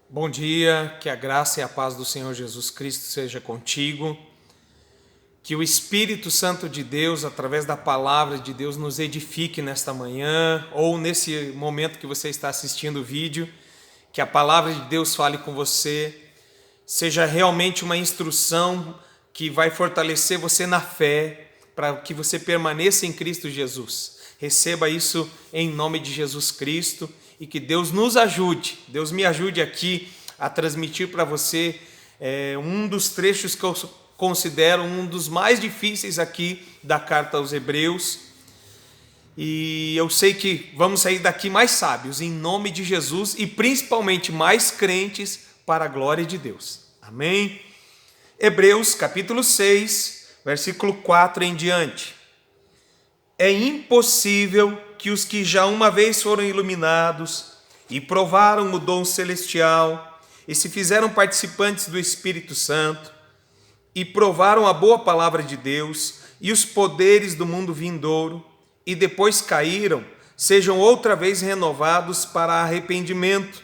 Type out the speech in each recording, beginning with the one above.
Bom dia, que a graça e a paz do Senhor Jesus Cristo seja contigo, que o Espírito Santo de Deus, através da palavra de Deus, nos edifique nesta manhã, ou nesse momento que você está assistindo o vídeo, que a palavra de Deus fale com você, seja realmente uma instrução que vai fortalecer você na fé, para que você permaneça em Cristo Jesus. Receba isso em nome de Jesus Cristo e que Deus nos ajude, Deus me ajude aqui a transmitir para você um dos trechos que eu considero um dos mais difíceis aqui da carta aos Hebreus. E eu sei que vamos sair daqui mais sábios em nome de Jesus e principalmente mais crentes para a glória de Deus. Amém? Hebreus capítulo 6, versículo 4 em diante. É impossível que os que já uma vez foram iluminados e provaram o dom celestial e se fizeram participantes do Espírito Santo e provaram a boa palavra de Deus e os poderes do mundo vindouro e depois caíram, sejam outra vez renovados para arrependimento,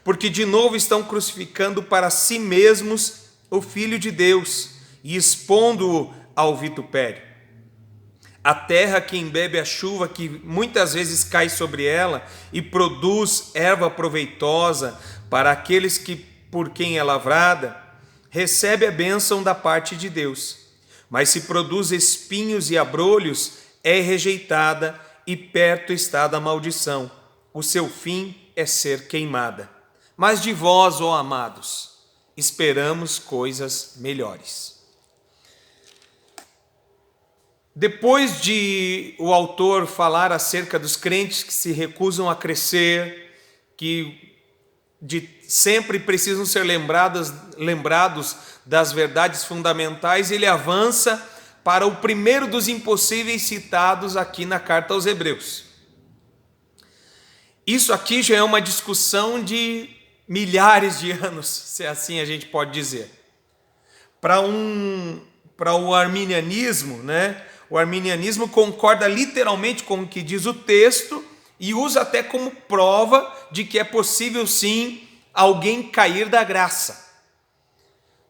porque de novo estão crucificando para si mesmos o Filho de Deus e expondo-o ao vitupério. A terra que embebe a chuva que muitas vezes cai sobre ela e produz erva proveitosa para aqueles que por quem é lavrada, recebe a bênção da parte de Deus. Mas se produz espinhos e abrolhos, é rejeitada e perto está da maldição. O seu fim é ser queimada. Mas de vós, ó amados, esperamos coisas melhores. Depois de o autor falar acerca dos crentes que se recusam a crescer, que sempre precisam ser lembrados das verdades fundamentais, ele avança para o primeiro dos impossíveis citados aqui na carta aos Hebreus. Isso aqui já é uma discussão de milhares de anos, se assim a gente pode dizer. Para o arminianismo, né? O arminianismo concorda literalmente com o que diz o texto e usa até como prova de que é possível sim alguém cair da graça.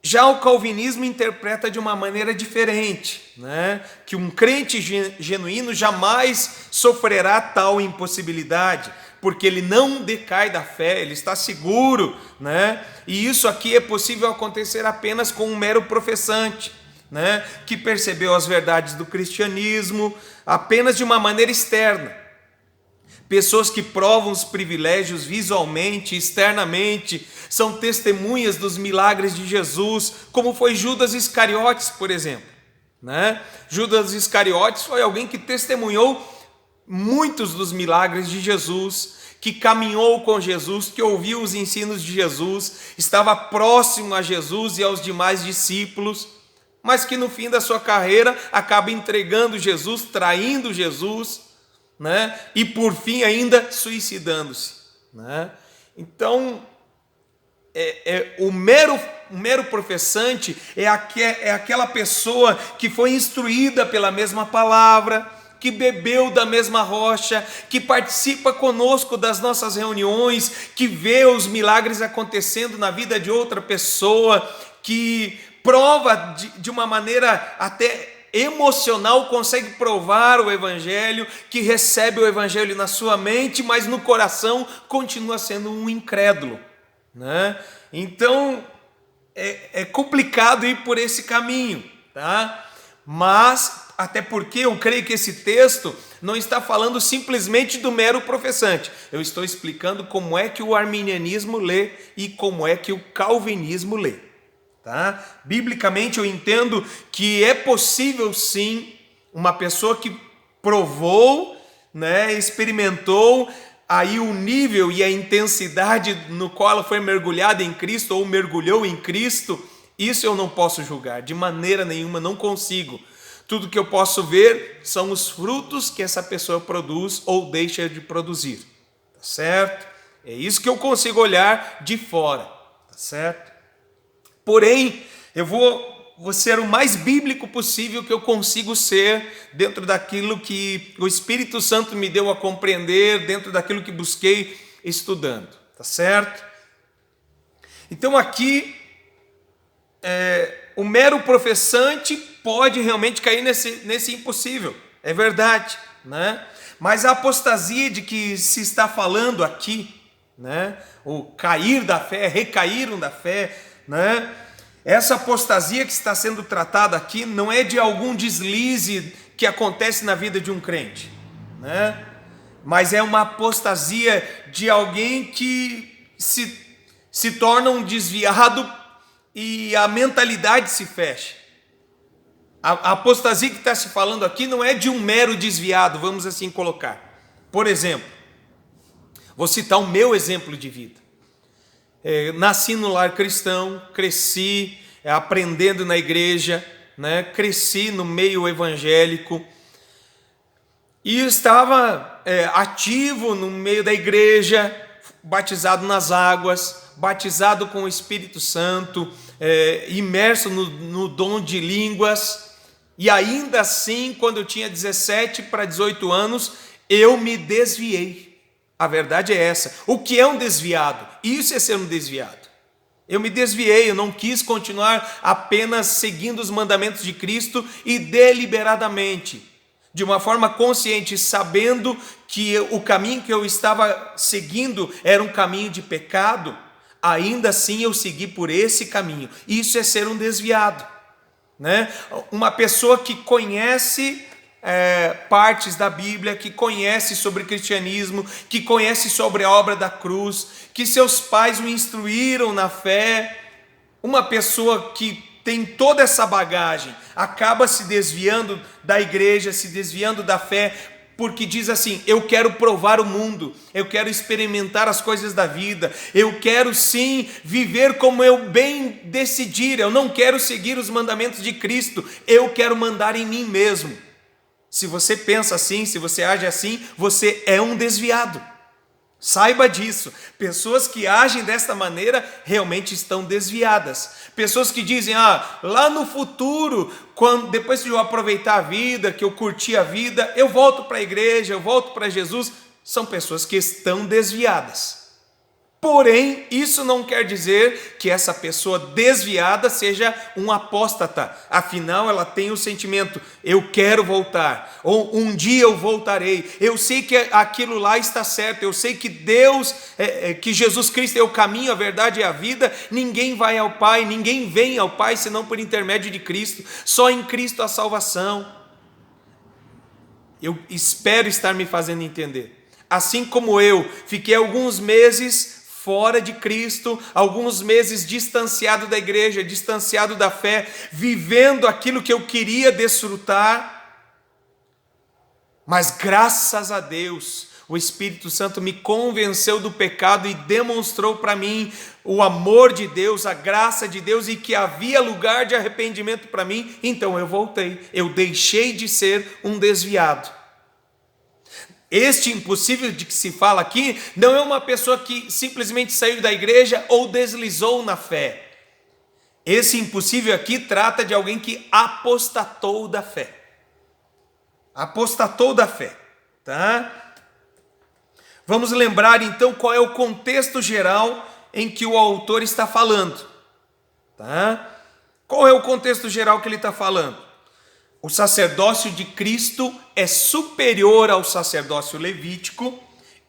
Já o calvinismo interpreta de uma maneira diferente, né? Que um crente genuíno jamais sofrerá tal impossibilidade, porque ele não decai da fé, ele está seguro, né? E isso aqui é possível acontecer apenas com um mero professante, né, que percebeu as verdades do cristianismo apenas de uma maneira externa. Pessoas que provam os privilégios visualmente, externamente, são testemunhas dos milagres de Jesus, como foi Judas Iscariotes, por exemplo. Né? Judas Iscariotes foi alguém que testemunhou muitos dos milagres de Jesus, que caminhou com Jesus, que ouviu os ensinos de Jesus, estava próximo a Jesus e aos demais discípulos, mas que no fim da sua carreira acaba entregando Jesus, traindo Jesus, né? E por fim ainda suicidando-se. Né? Então, o mero professante é aquela pessoa que foi instruída pela mesma palavra, que bebeu da mesma rocha, que participa conosco das nossas reuniões, que vê os milagres acontecendo na vida de outra pessoa, que prova de uma maneira até emocional, consegue provar o Evangelho, que recebe o Evangelho na sua mente, mas no coração continua sendo um incrédulo. Né? Então, é complicado ir por esse caminho, tá? Mas, até porque eu creio que esse texto não está falando simplesmente do mero professante. Eu estou explicando como é que o arminianismo lê e como é que o calvinismo lê. Tá? Biblicamente eu entendo que é possível sim uma pessoa que provou, né, experimentou aí o nível e a intensidade no qual ela foi mergulhada em Cristo ou mergulhou em Cristo. Isso eu não posso julgar, de maneira nenhuma, não consigo. Tudo que eu posso ver são os frutos que essa pessoa produz ou deixa de produzir, tá certo? É isso que eu consigo olhar de fora, tá certo? Porém, eu vou ser o mais bíblico possível que eu consigo ser dentro daquilo que o Espírito Santo me deu a compreender, dentro daquilo que busquei estudando, tá certo? Então aqui, o mero professante pode realmente cair nesse impossível, é verdade, né? Mas a apostasia de que se está falando aqui, né? O cair da fé, recaíram da fé, né? Essa apostasia que está sendo tratada aqui não é de algum deslize que acontece na vida de um crente, né? Mas é uma apostasia de alguém que se torna um desviado e a mentalidade se fecha. A apostasia que está se falando aqui não é de um mero desviado, vamos assim colocar. Por exemplo, vou citar o meu exemplo de vida. Nasci no lar cristão, cresci aprendendo na igreja, né? Cresci no meio evangélico e estava ativo no meio da igreja, batizado nas águas, batizado com o Espírito Santo, imerso no dom de línguas, e ainda assim, quando eu tinha 17 para 18 anos, eu me desviei. A verdade é essa. O que é um desviado? Isso é ser um desviado. Eu me desviei, eu não quis continuar apenas seguindo os mandamentos de Cristo e deliberadamente, de uma forma consciente, sabendo que o caminho que eu estava seguindo era um caminho de pecado, ainda assim eu segui por esse caminho. Isso é ser um desviado, né? Uma pessoa que conhece partes da Bíblia, que conhece sobre cristianismo, que conhece sobre a obra da cruz, que seus pais o instruíram na fé, uma pessoa que tem toda essa bagagem, acaba se desviando da igreja, se desviando da fé, porque diz assim: eu quero provar o mundo, eu quero experimentar as coisas da vida, eu quero sim viver como eu bem decidir, eu não quero seguir os mandamentos de Cristo, eu quero mandar em mim mesmo. Se você pensa assim, se você age assim, você é um desviado. Saiba disso. Pessoas que agem desta maneira realmente estão desviadas. Pessoas que dizem: lá no futuro, depois que eu aproveitar a vida, que eu curti a vida, eu volto para a igreja, eu volto para Jesus. São pessoas que estão desviadas. Porém, isso não quer dizer que essa pessoa desviada seja um apóstata. Afinal, ela tem o sentimento: eu quero voltar, ou um dia eu voltarei. Eu sei que aquilo lá está certo, eu sei que Deus, que Jesus Cristo é o caminho, a verdade e a vida. Ninguém vai ao Pai, ninguém vem ao Pai senão por intermédio de Cristo. Só em Cristo a salvação. Eu espero estar me fazendo entender. Assim como eu fiquei alguns meses fora de Cristo, alguns meses distanciado da igreja, distanciado da fé, vivendo aquilo que eu queria desfrutar, mas graças a Deus, o Espírito Santo me convenceu do pecado e demonstrou para mim o amor de Deus, a graça de Deus e que havia lugar de arrependimento para mim. Então eu voltei, eu deixei de ser um desviado. Este impossível de que se fala aqui não é uma pessoa que simplesmente saiu da igreja ou deslizou na fé. Esse impossível aqui trata de alguém que apostatou da fé. Apostatou da fé, tá? Vamos lembrar então qual é o contexto geral em que o autor está falando, tá? Qual é o contexto geral que ele está falando? O sacerdócio de Cristo é superior ao sacerdócio levítico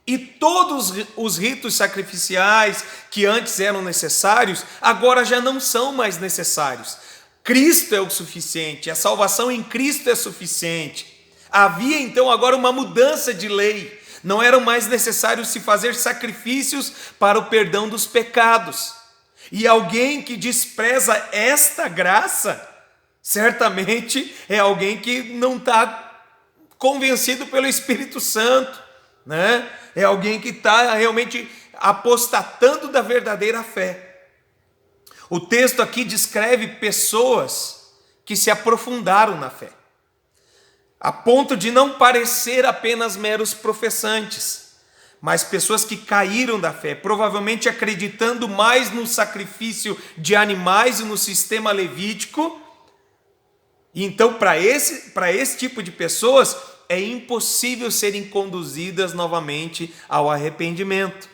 e todos os ritos sacrificiais que antes eram necessários, agora já não são mais necessários. Cristo é o suficiente, a salvação em Cristo é suficiente. Havia então agora uma mudança de lei, não eram mais necessários se fazer sacrifícios para o perdão dos pecados. E alguém que despreza esta graça, certamente é alguém que não está convencido pelo Espírito Santo, né? É alguém que está realmente apostatando da verdadeira fé. O texto aqui descreve pessoas que se aprofundaram na fé, a ponto de não parecer apenas meros professantes, mas pessoas que caíram da fé, provavelmente acreditando mais no sacrifício de animais e no sistema levítico. E então, para esse tipo de pessoas, é impossível serem conduzidas novamente ao arrependimento.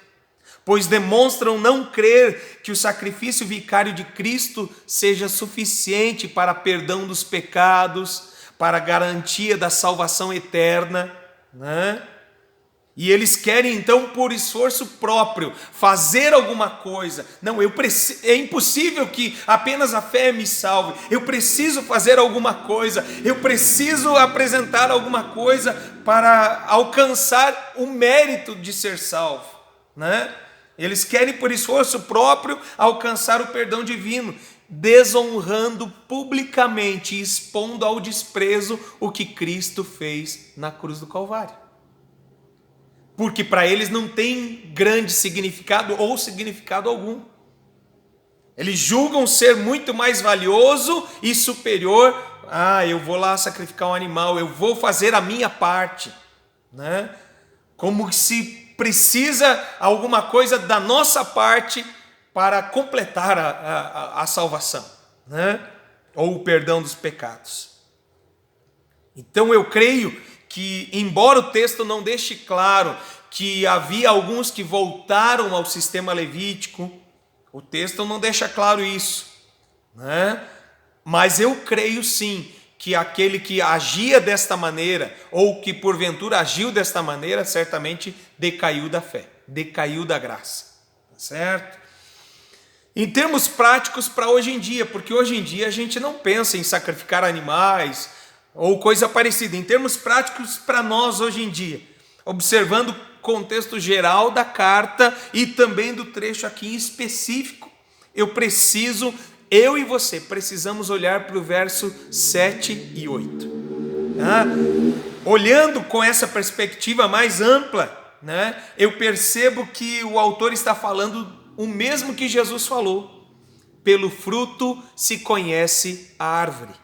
pois demonstram não crer que o sacrifício vicário de Cristo seja suficiente para perdão dos pecados, para a garantia da salvação eterna, né? E eles querem então, por esforço próprio, fazer alguma coisa. Não, é impossível que apenas a fé me salve. Eu preciso fazer alguma coisa. Eu preciso apresentar alguma coisa para alcançar o mérito de ser salvo, né? Eles querem, por esforço próprio, alcançar o perdão divino, desonrando publicamente e expondo ao desprezo o que Cristo fez na cruz do Calvário. Porque para eles não tem grande significado ou significado algum. Eles julgam ser muito mais valioso e superior. Eu vou lá sacrificar um animal, eu vou fazer a minha parte, né? Como se precisa alguma coisa da nossa parte para completar a salvação, né? Ou o perdão dos pecados. Então eu creio que, embora o texto não deixe claro que havia alguns que voltaram ao sistema levítico, o texto não deixa claro isso, né? Mas eu creio sim que aquele que agia desta maneira, ou que porventura agiu desta maneira, certamente decaiu da fé, decaiu da graça, certo? Em termos práticos para hoje em dia, porque hoje em dia a gente não pensa em sacrificar animais ou coisa parecida. Em termos práticos para nós hoje em dia, observando o contexto geral da carta e também do trecho aqui em específico, eu e você precisamos olhar para o verso 7 e 8. Olhando com essa perspectiva mais ampla, né, eu percebo que o autor está falando o mesmo que Jesus falou: pelo fruto se conhece a árvore.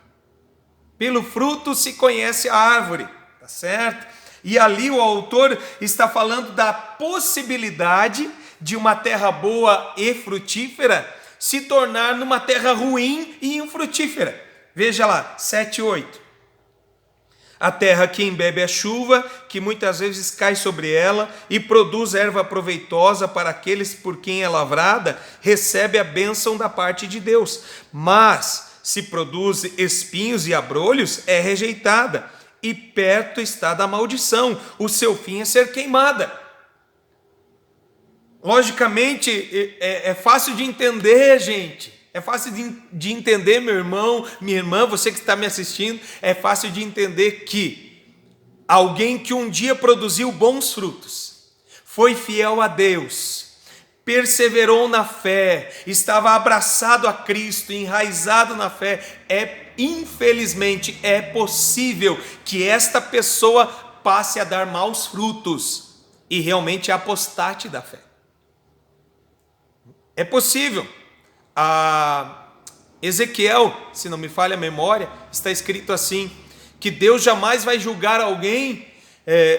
Pelo fruto se conhece a árvore, tá certo? E ali o autor está falando da possibilidade de uma terra boa e frutífera se tornar numa terra ruim e infrutífera. Veja lá, 7 e 8. A terra que embebe a chuva, que muitas vezes cai sobre ela e produz erva proveitosa para aqueles por quem é lavrada, recebe a bênção da parte de Deus. Mas se produz espinhos e abrolhos, é rejeitada, e perto está da maldição, o seu fim é ser queimada. Logicamente, é fácil de entender, gente. É fácil de entender, meu irmão, minha irmã, você que está me assistindo, é fácil de entender que alguém que um dia produziu bons frutos, foi fiel a Deus, perseverou na fé, estava abraçado a Cristo, enraizado na fé, infelizmente é possível que esta pessoa passe a dar maus frutos e realmente apostate da fé. É possível. Ezequiel, se não me falha a memória, está escrito assim, que Deus jamais vai julgar alguém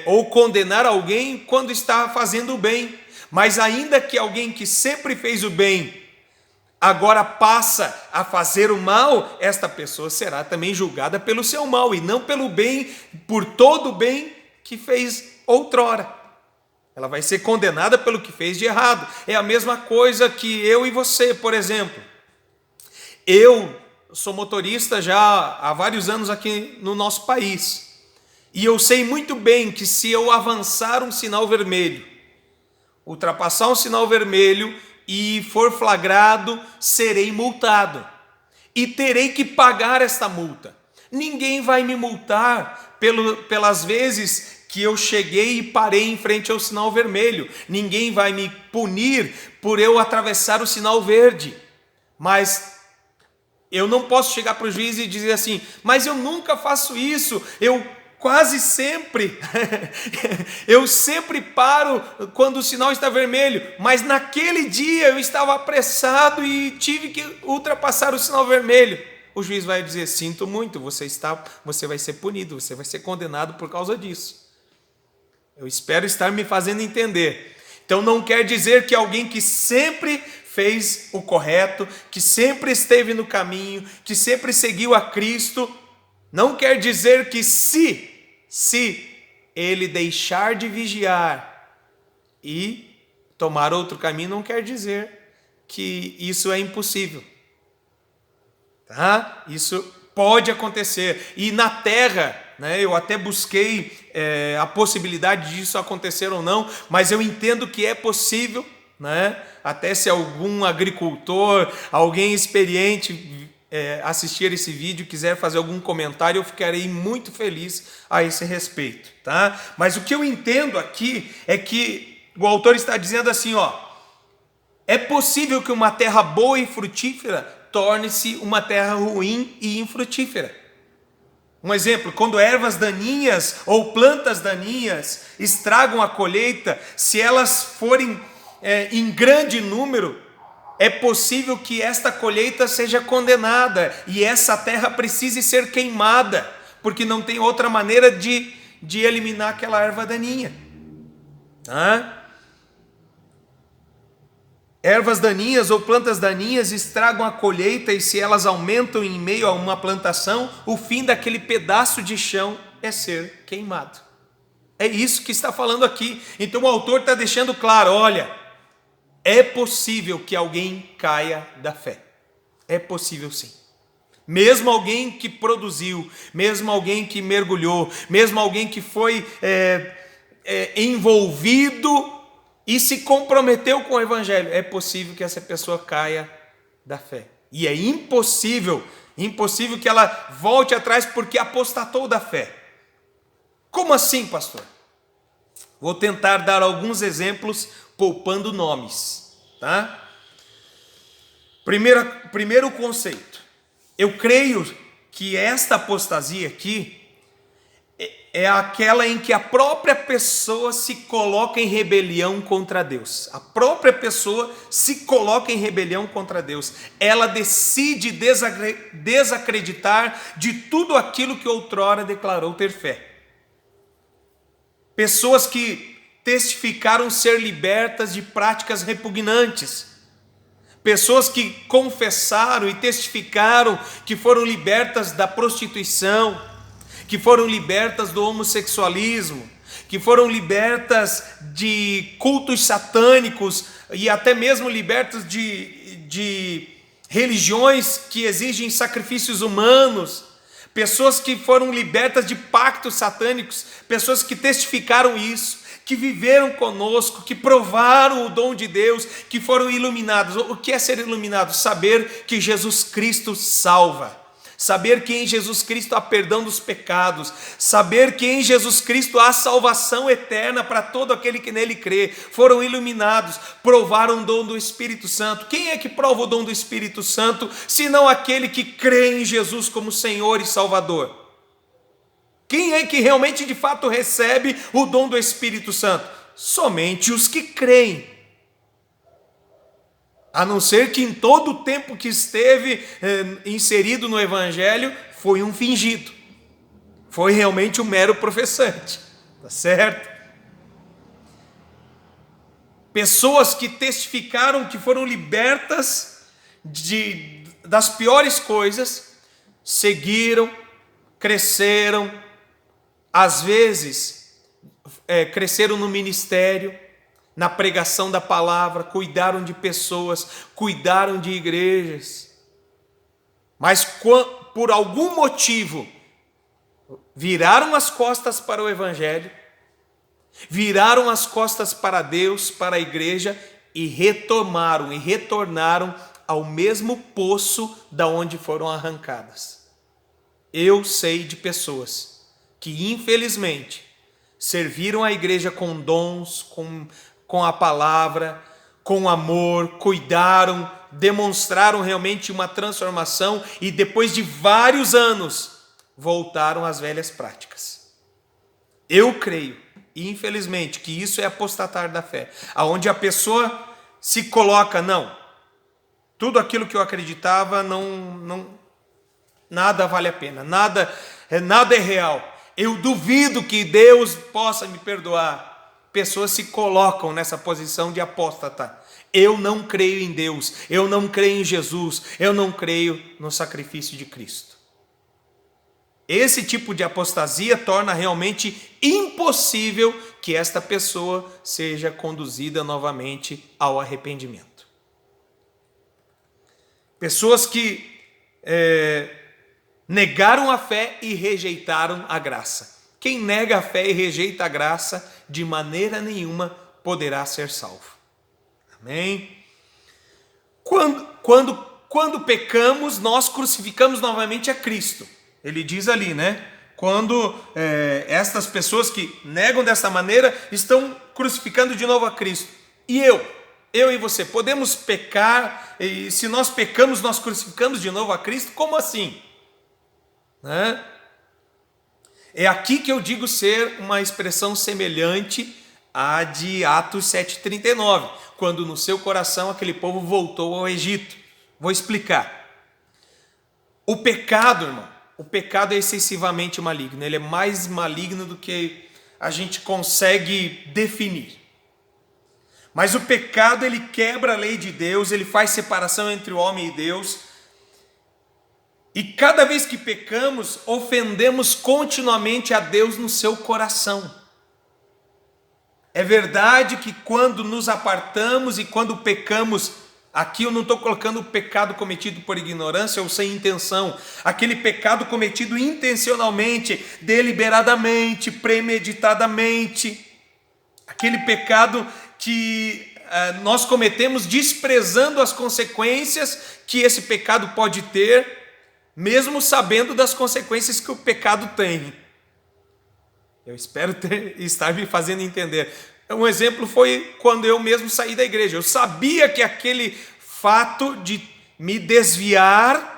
ou condenar alguém quando está fazendo o bem, mas ainda que alguém que sempre fez o bem agora passa a fazer o mal, esta pessoa será também julgada pelo seu mal e não pelo bem, por todo o bem que fez outrora. Ela vai ser condenada pelo que fez de errado. É a mesma coisa que eu e você, por exemplo. Eu sou motorista já há vários anos aqui no nosso país. E eu sei muito bem que se eu avançar um sinal vermelho, ultrapassar um sinal vermelho e for flagrado, serei multado. E terei que pagar esta multa. Ninguém vai me multar pelas vezes que eu cheguei e parei em frente ao sinal vermelho. Ninguém vai me punir por eu atravessar o sinal verde. Mas eu não posso chegar para o juiz e dizer assim, mas eu nunca faço isso, eu quase sempre, eu sempre paro quando o sinal está vermelho, mas naquele dia eu estava apressado e tive que ultrapassar o sinal vermelho. O juiz vai dizer, sinto muito, você vai ser punido, você vai ser condenado por causa disso. Eu espero estar me fazendo entender. Então não quer dizer que alguém que sempre fez o correto, que sempre esteve no caminho, que sempre seguiu a Cristo, não quer dizer que se ele deixar de vigiar e tomar outro caminho não quer dizer que isso é impossível. Tá? Isso pode acontecer. E na terra, né, eu até busquei a possibilidade disso acontecer ou não, mas eu entendo que é possível, né? Até se algum agricultor, alguém experiente assistir esse vídeo, quiser fazer algum comentário, eu ficarei muito feliz a esse respeito. Tá? Mas o que eu entendo aqui é que o autor está dizendo assim, é possível que uma terra boa e frutífera torne-se uma terra ruim e infrutífera. Um exemplo, quando ervas daninhas ou plantas daninhas estragam a colheita, se elas forem em grande número, é possível que esta colheita seja condenada e essa terra precise ser queimada, porque não tem outra maneira de eliminar aquela erva daninha. Ervas daninhas ou plantas daninhas estragam a colheita, e se elas aumentam em meio a uma plantação, o fim daquele pedaço de chão é ser queimado. É isso que está falando aqui. Então o autor está deixando claro, olha, é possível que alguém caia da fé. É possível sim. Mesmo alguém que produziu, mesmo alguém que mergulhou, mesmo alguém que foi envolvido e se comprometeu com o evangelho, é possível que essa pessoa caia da fé. E é impossível que ela volte atrás porque apostatou da fé. Como assim, pastor? Vou tentar dar alguns exemplos poupando nomes, tá? Primeiro conceito. Eu creio que esta apostasia aqui é aquela em que a própria pessoa se coloca em rebelião contra Deus. A própria pessoa se coloca em rebelião contra Deus. Ela decide desacreditar de tudo aquilo que outrora declarou ter fé. Pessoas que testificaram ser libertas de práticas repugnantes. Pessoas que confessaram e testificaram que foram libertas da prostituição, que foram libertas do homossexualismo, que foram libertas de cultos satânicos e até mesmo libertas de religiões que exigem sacrifícios humanos, pessoas que foram libertas de pactos satânicos, pessoas que testificaram isso, que viveram conosco, que provaram o dom de Deus, que foram iluminados. O que é ser iluminado? Saber que Jesus Cristo salva. Saber que em Jesus Cristo há perdão dos pecados, saber que em Jesus Cristo há salvação eterna para todo aquele que nele crê. Foram iluminados, provaram o dom do Espírito Santo. Quem é que prova o dom do Espírito Santo, senão aquele que crê em Jesus como Senhor e Salvador? Quem é que realmente de fato recebe o dom do Espírito Santo? Somente os que creem. A não ser que em todo o tempo que esteve inserido no Evangelho, foi um fingido. Foi realmente um mero professante. Tá certo? Pessoas que testificaram que foram libertas das piores coisas, seguiram, cresceram, às vezes cresceram no ministério, na pregação da palavra, cuidaram de pessoas, cuidaram de igrejas, mas por algum motivo viraram as costas para o evangelho, viraram as costas para Deus, para a igreja, e retornaram ao mesmo poço da onde foram arrancadas. Eu sei de pessoas que infelizmente serviram a igreja com dons, com a palavra, com amor, cuidaram, demonstraram realmente uma transformação e depois de vários anos voltaram às velhas práticas. Eu creio, infelizmente, que isso é apostatar da fé, aonde a pessoa se coloca, não, tudo aquilo que eu acreditava nada vale a pena, nada é real. Eu duvido que Deus possa me perdoar. Pessoas se colocam nessa posição de apóstata. Eu não creio em Deus, eu não creio em Jesus, eu não creio no sacrifício de Cristo. Esse tipo de apostasia torna realmente impossível que esta pessoa seja conduzida novamente ao arrependimento. Pessoas que negaram a fé e rejeitaram a graça. Quem nega a fé e rejeita a graça, de maneira nenhuma poderá ser salvo. Amém? Quando pecamos, nós crucificamos novamente a Cristo. Ele diz ali, né? Quando estas pessoas que negam dessa maneira estão crucificando de novo a Cristo. E eu e você, podemos pecar, e se nós pecamos, nós crucificamos de novo a Cristo? Como assim? Né? É aqui que eu digo ser uma expressão semelhante à de Atos 7,39, quando no seu coração aquele povo voltou ao Egito. Vou explicar. O pecado, irmão, o pecado é excessivamente maligno, ele é mais maligno do que a gente consegue definir. Mas o pecado, ele quebra a lei de Deus, ele faz separação entre o homem e Deus. E cada vez que pecamos, ofendemos continuamente a Deus no seu coração. É verdade que quando nos apartamos e quando pecamos, aqui eu não estou colocando o pecado cometido por ignorância ou sem intenção, aquele pecado cometido intencionalmente, deliberadamente, premeditadamente, aquele pecado que nós cometemos desprezando as consequências que esse pecado pode ter, mesmo sabendo das consequências que o pecado tem. Eu espero estar me fazendo entender. Um exemplo foi quando eu mesmo saí da igreja. Eu sabia que aquele fato de me desviar,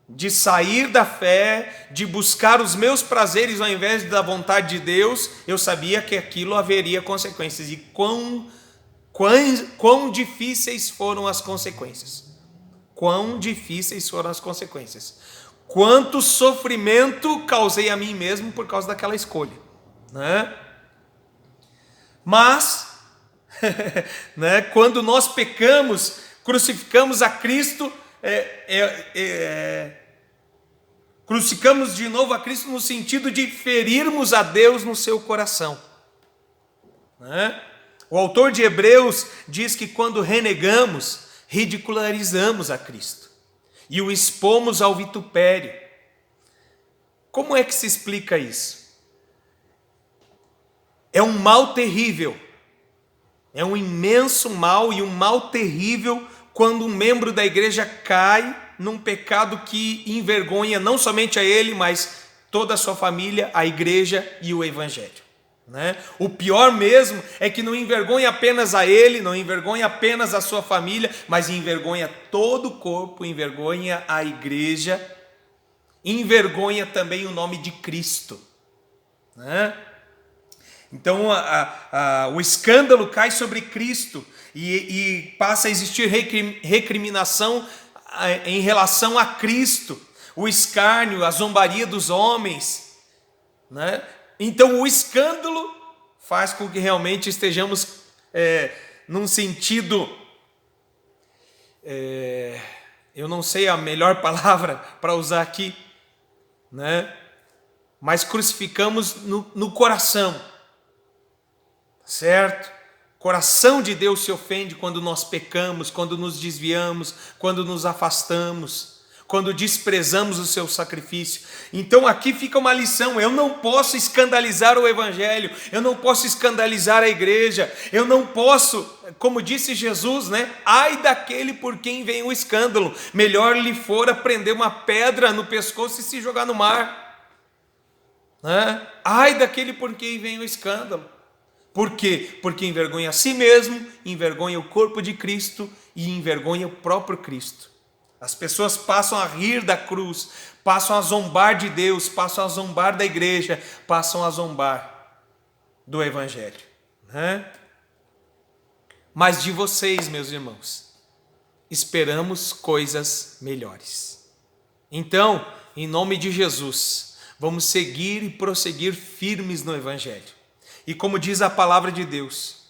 de sair da fé, de buscar os meus prazeres ao invés da vontade de Deus, eu sabia que aquilo haveria consequências. E quão difíceis foram as consequências. Quão difíceis foram as consequências. Quanto sofrimento causei a mim mesmo por causa daquela escolha, né? Mas, né, quando nós pecamos, crucificamos a Cristo, crucificamos de novo a Cristo no sentido de ferirmos a Deus no seu coração, né? O autor de Hebreus diz que quando renegamos, ridicularizamos a Cristo e o expomos ao vitupério. Como é que se explica isso? É um mal terrível, é um imenso mal e um mal terrível quando um membro da igreja cai num pecado que envergonha não somente a ele, mas toda a sua família, a igreja e o evangelho, né? O pior mesmo é que não envergonha apenas a ele, não envergonha apenas a sua família, mas envergonha todo o corpo, envergonha a igreja, envergonha também o nome de Cristo, né? Então o escândalo cai sobre Cristo e passa a existir recriminação em relação a Cristo, o escárnio, a zombaria dos homens, né? Então o escândalo faz com que realmente estejamos num sentido, eu não sei a melhor palavra para usar aqui, né? Mas crucificamos no coração, certo? O coração de Deus se ofende quando nós pecamos, quando nos desviamos, quando nos afastamos, quando desprezamos o seu sacrifício. Então aqui fica uma lição: eu não posso escandalizar o evangelho, eu não posso escandalizar a igreja, eu não posso, como disse Jesus, né? Ai daquele por quem vem o escândalo, melhor lhe fora prender uma pedra no pescoço e se jogar no mar, né? Ai daquele por quem vem o escândalo. Por quê? Porque envergonha a si mesmo, envergonha o corpo de Cristo e envergonha o próprio Cristo. As pessoas passam a rir da cruz, passam a zombar de Deus, passam a zombar da igreja, passam a zombar do evangelho, né? Mas de vocês, meus irmãos, esperamos coisas melhores. Então, em nome de Jesus, vamos seguir e prosseguir firmes no evangelho. E como diz a palavra de Deus,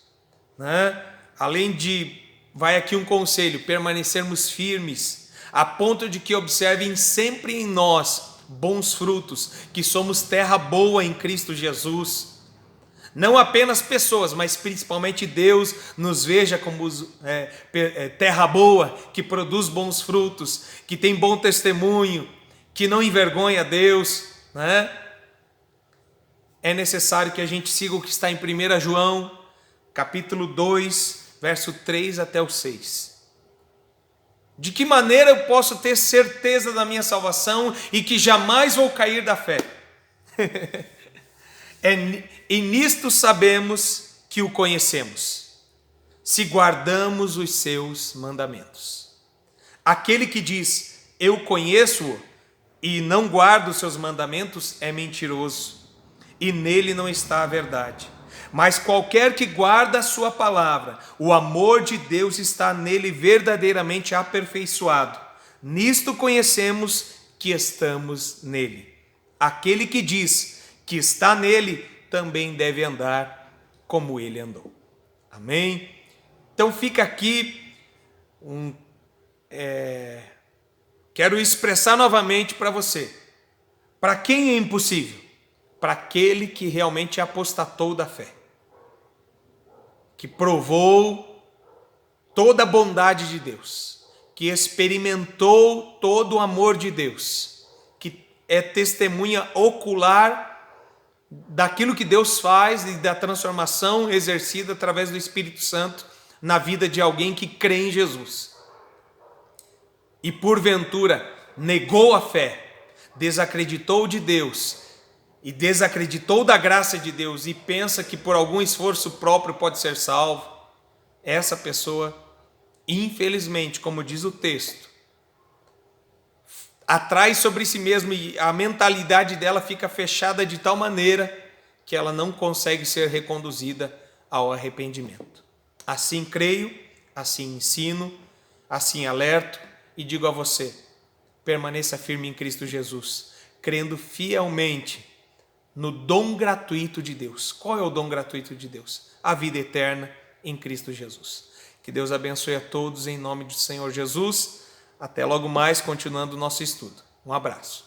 né? Além de, vai aqui um conselho, permanecermos firmes, a ponto de que observem sempre em nós bons frutos, que somos terra boa em Cristo Jesus. Não apenas pessoas, mas principalmente Deus nos veja como terra boa, que produz bons frutos, que tem bom testemunho, que não envergonha Deus, né? É necessário que a gente siga o que está em 1 João, capítulo 2, verso 3 até o 6. De que maneira eu posso ter certeza da minha salvação e que jamais vou cair da fé? E nisto sabemos que o conhecemos, se guardamos os seus mandamentos. Aquele que diz, eu conheço-o, e não guarda os seus mandamentos, é mentiroso, e nele não está a verdade. Mas qualquer que guarda a sua palavra, o amor de Deus está nele verdadeiramente aperfeiçoado. Nisto conhecemos que estamos nele. Aquele que diz que está nele, também deve andar como ele andou. Amém? Então fica aqui quero expressar novamente para você. Para quem é impossível? Para aquele que realmente apostatou da fé, que provou toda a bondade de Deus, que experimentou todo o amor de Deus, que é testemunha ocular daquilo que Deus faz e da transformação exercida através do Espírito Santo na vida de alguém que crê em Jesus. E porventura negou a fé, desacreditou de Deus e desacreditou da graça de Deus e pensa que por algum esforço próprio pode ser salvo, essa pessoa, infelizmente, como diz o texto, atrai sobre si mesma e a mentalidade dela fica fechada de tal maneira que ela não consegue ser reconduzida ao arrependimento. Assim creio, assim ensino, assim alerto e digo a você, permaneça firme em Cristo Jesus, crendo fielmente no dom gratuito de Deus. Qual é o dom gratuito de Deus? A vida eterna em Cristo Jesus. Que Deus abençoe a todos em nome do Senhor Jesus. Até logo mais, continuando o nosso estudo. Um abraço.